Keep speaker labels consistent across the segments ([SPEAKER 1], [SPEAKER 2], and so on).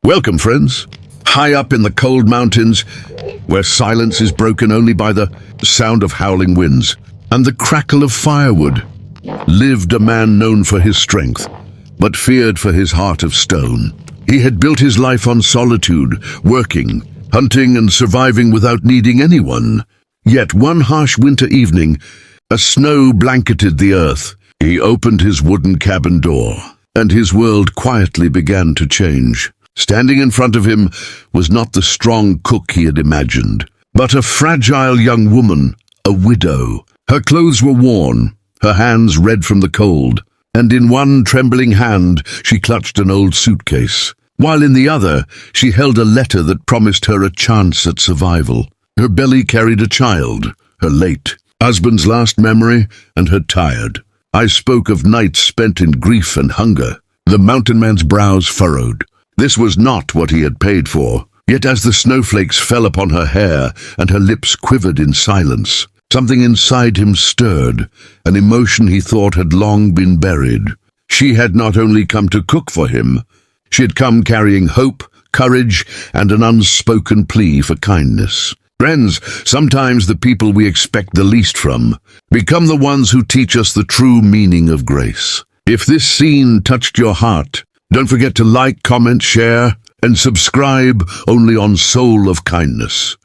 [SPEAKER 1] Welcome, friends. High up in the cold mountains, where silence is broken only by the sound of howling winds and the crackle of firewood, lived a man known for his strength, but feared for his heart of stone. He had built his life on solitude, working, hunting, and surviving without needing anyone. Yet one harsh winter evening, a snow blanketed the earth. He opened his wooden cabin door, and his world quietly began to change. Standing in front of him was not the strong cook he had imagined, but a fragile young woman, a widow. Her clothes were worn, her hands red from the cold, and in one trembling hand she clutched an old suitcase, while in the other she held a letter that promised her a chance at survival. Her belly carried a child, her late husband's last memory, and her tired. I spoke of nights spent in grief and hunger. The mountain man's brows furrowed. This was not what he had paid for. Yet as the snowflakes fell upon her hair and her lips quivered in silence, something inside him stirred, an emotion he thought had long been buried. She had not only come to cook for him, she had come carrying hope, courage, and an unspoken plea for kindness. Friends, sometimes the people we expect the least from become the ones who teach us the true meaning of grace. If this scene touched your heart, don't forget to like, comment, share, and subscribe only on Soul of Kindness.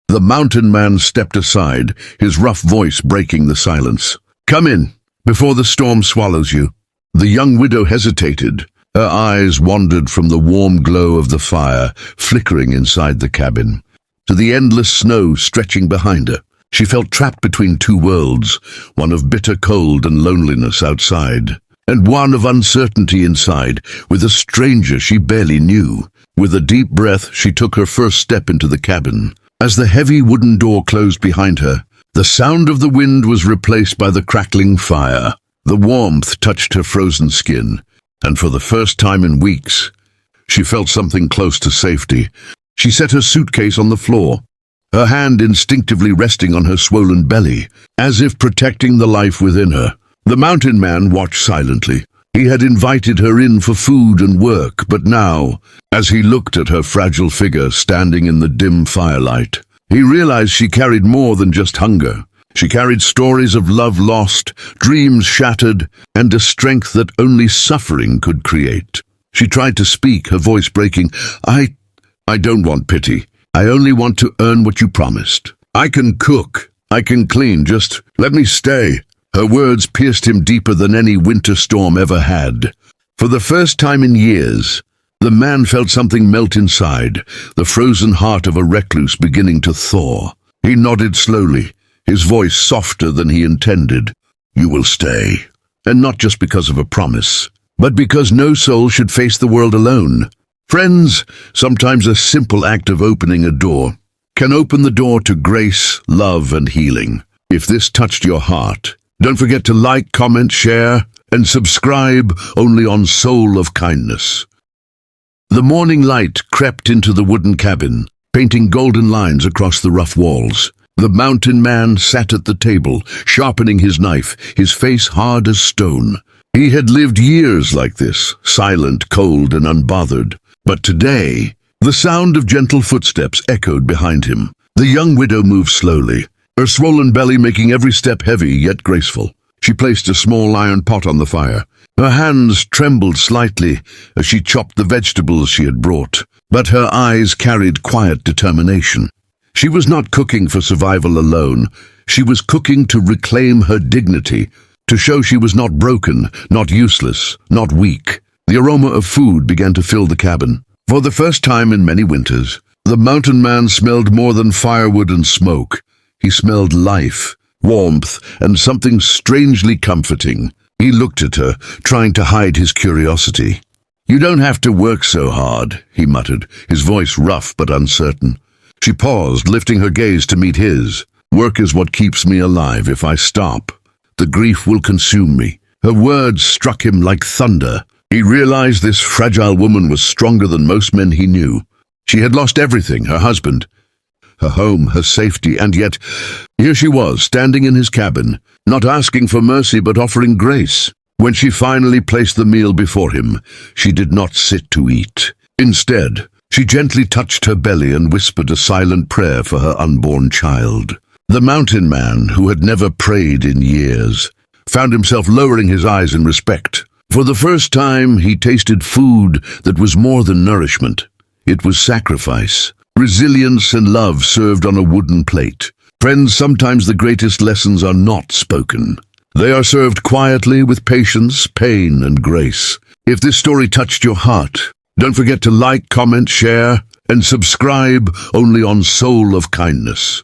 [SPEAKER 1] The mountain man stepped aside, his rough voice breaking the silence. Come in, before the storm swallows you. The young widow hesitated. Her eyes wandered from the warm glow of the fire, flickering inside the cabin, to the endless snow stretching behind her. She felt trapped between two worlds, one of bitter cold and loneliness outside, and one of uncertainty inside, with a stranger she barely knew. With a deep breath, she took her first step into the cabin. As the heavy wooden door closed behind her, the sound of the wind was replaced by the crackling fire. The warmth touched her frozen skin, and for the first time in weeks, she felt something close to safety. She set her suitcase on the floor, her hand instinctively resting on her swollen belly, as if protecting the life within her. The mountain man watched silently. He had invited her in for food and work, but now, as he looked at her fragile figure standing in the dim firelight, he realized she carried more than just hunger. She carried stories of love lost, dreams shattered, and a strength that only suffering could create. She tried to speak, her voice breaking. I don't want pity. I only want to earn what you promised. I can cook. I can clean. Just let me stay. Her words pierced him deeper than any winter storm ever had. For the first time in years, the man felt something melt inside, the frozen heart of a recluse beginning to thaw. He nodded slowly, his voice softer than he intended. You will stay. And not just because of a promise, but because no soul should face the world alone. Friends, sometimes a simple act of opening a door can open the door to grace, love, and healing. If this touched your heart, don't forget to like, comment, share, and subscribe only on Soul of Kindness. The morning light crept into the wooden cabin, painting golden lines across the rough walls. The mountain man sat at the table, sharpening his knife, his face hard as stone. He had lived years like this, silent, cold, and unbothered. But today, the sound of gentle footsteps echoed behind him. The young widow moved slowly, her swollen belly making every step heavy yet graceful. She placed a small iron pot on the fire. Her hands trembled slightly as she chopped the vegetables she had brought, but her eyes carried quiet determination. She was not cooking for survival alone. She was cooking to reclaim her dignity, to show she was not broken, not useless, not weak. The aroma of food began to fill the cabin. For the first time in many winters, the mountain man smelled more than firewood and smoke. He smelled life, warmth, and something strangely comforting. He looked at her, trying to hide his curiosity. You don't have to work so hard, he muttered, his voice rough but uncertain. She paused, lifting her gaze to meet his. Work is what keeps me alive. If I stop, the grief will consume me. Her words struck him like thunder. He realized this fragile woman was stronger than most men he knew. She had lost everything, her husband, her home, her safety, and yet here she was, standing in his cabin, not asking for mercy but offering grace. When she finally placed the meal before him, she did not sit to eat. Instead, she gently touched her belly and whispered a silent prayer for her unborn child. The mountain man, who had never prayed in years, found himself lowering his eyes in respect. For the first time, he tasted food that was more than nourishment. It was sacrifice, resilience and love served on a wooden plate. Friends, sometimes the greatest lessons are not spoken. They are served quietly with patience, pain, and grace. If this story touched your heart, don't forget to like, comment, share, and subscribe only on Soul of Kindness.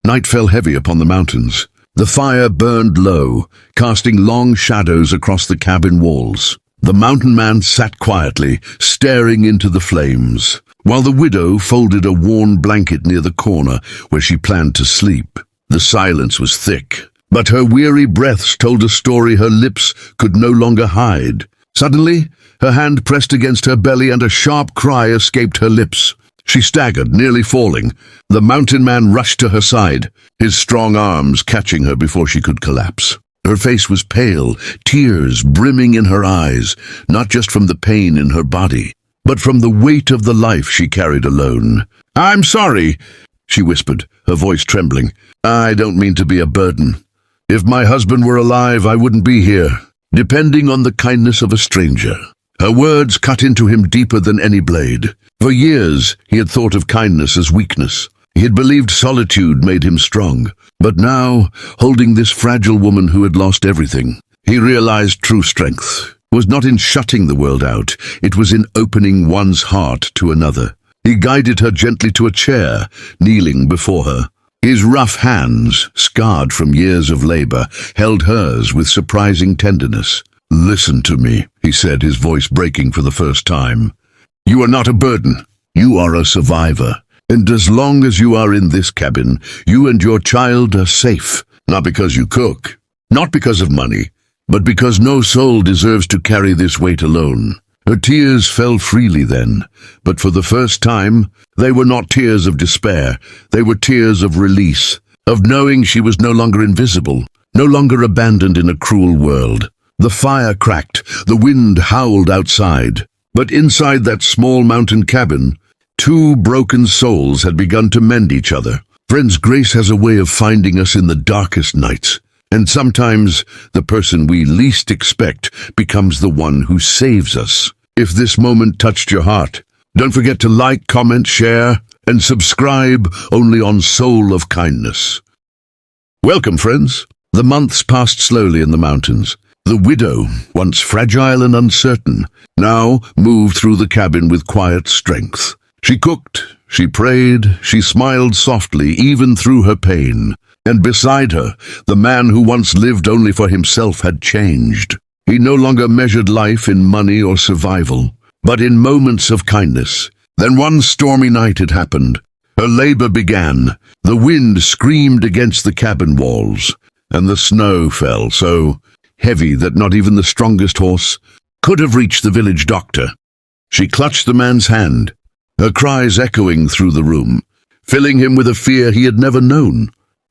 [SPEAKER 1] Night fell heavy upon the mountains. The fire burned low, casting long shadows across the cabin walls. The mountain man sat quietly, staring into the flames, while the widow folded a worn blanket near the corner where she planned to sleep. The silence was thick, but her weary breaths told a story her lips could no longer hide. Suddenly, her hand pressed against her belly and a sharp cry escaped her lips. She staggered, nearly falling. The mountain man rushed to her side, his strong arms catching her before she could collapse. Her face was pale, tears brimming in her eyes, not just from the pain in her body, but from the weight of the life she carried alone. "I'm sorry," she whispered, her voice trembling. "I don't mean to be a burden. If my husband were alive, I wouldn't be here, depending on the kindness of a stranger." Her words cut into him deeper than any blade. For years, he had thought of kindness as weakness. He had believed solitude made him strong. But now, holding this fragile woman who had lost everything, he realized true strength was not in shutting the world out. It was in opening one's heart to another. He guided her gently to a chair, kneeling before her. His rough hands, scarred from years of labor, held hers with surprising tenderness. "Listen to me," he said, his voice breaking for the first time. "You are not a burden. You are a survivor. And as long as you are in this cabin, you and your child are safe. Not because you cook, not because of money, but because no soul deserves to carry this weight alone." Her tears fell freely then, but for the first time, they were not tears of despair. They were tears of release, of knowing she was no longer invisible, no longer abandoned in a cruel world. The fire cracked, the wind howled outside. But inside that small mountain cabin, two broken souls had begun to mend each other. Friends, grace has a way of finding us in the darkest nights. And sometimes the person we least expect becomes the one who saves us. If this moment touched your heart, don't forget to like, comment, share, and subscribe only on Soul of Kindness. Welcome, friends. The months passed slowly in the mountains. The widow, once fragile and uncertain, now moved through the cabin with quiet strength. She cooked, she prayed, she smiled softly even through her pain. And beside her, the man who once lived only for himself had changed. He no longer measured life in money or survival, but in moments of kindness. Then one stormy night it happened. Her labor began. The wind screamed against the cabin walls, and the snow fell so heavy that not even the strongest horse could have reached the village doctor. She clutched the man's hand, her cries echoing through the room, filling him with a fear he had never known.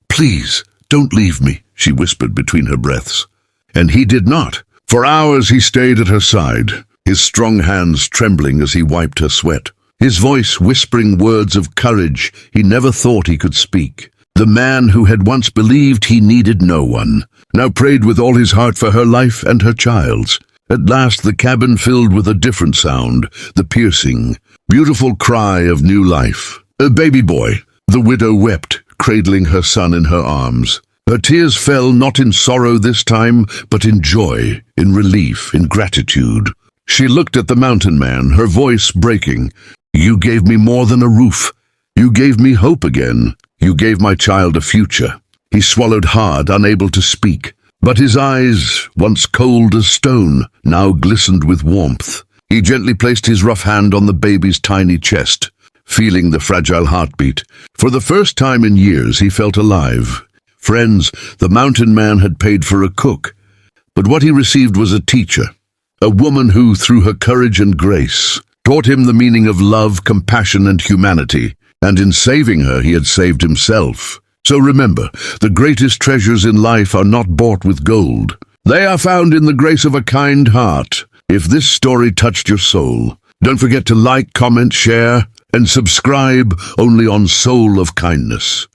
[SPEAKER 1] "Please, don't leave me," she whispered between her breaths. And he did not. For hours he stayed at her side, his strong hands trembling as he wiped her sweat, his voice whispering words of courage he never thought he could speak. The man who had once believed he needed no one, now prayed with all his heart for her life and her child's. At last the cabin filled with a different sound, the piercing, beautiful cry of new life. "A baby boy," the widow wept, cradling her son in her arms. Her tears fell not in sorrow this time, but in joy, in relief, in gratitude. She looked at the mountain man, her voice breaking. "You gave me more than a roof. You gave me hope again. You gave my child a future." He swallowed hard, unable to speak, but his eyes, once cold as stone, now glistened with warmth. He gently placed his rough hand on the baby's tiny chest, feeling the fragile heartbeat. For the first time in years, he felt alive. Friends, the mountain man had paid for a cook, but what he received was a teacher, a woman who, through her courage and grace, taught him the meaning of love, compassion, and humanity. And in saving her, he had saved himself. So remember, the greatest treasures in life are not bought with gold. They are found in the grace of a kind heart. If this story touched your soul, Don't forget to like, comment, share, and subscribe only on Soul of Kindness.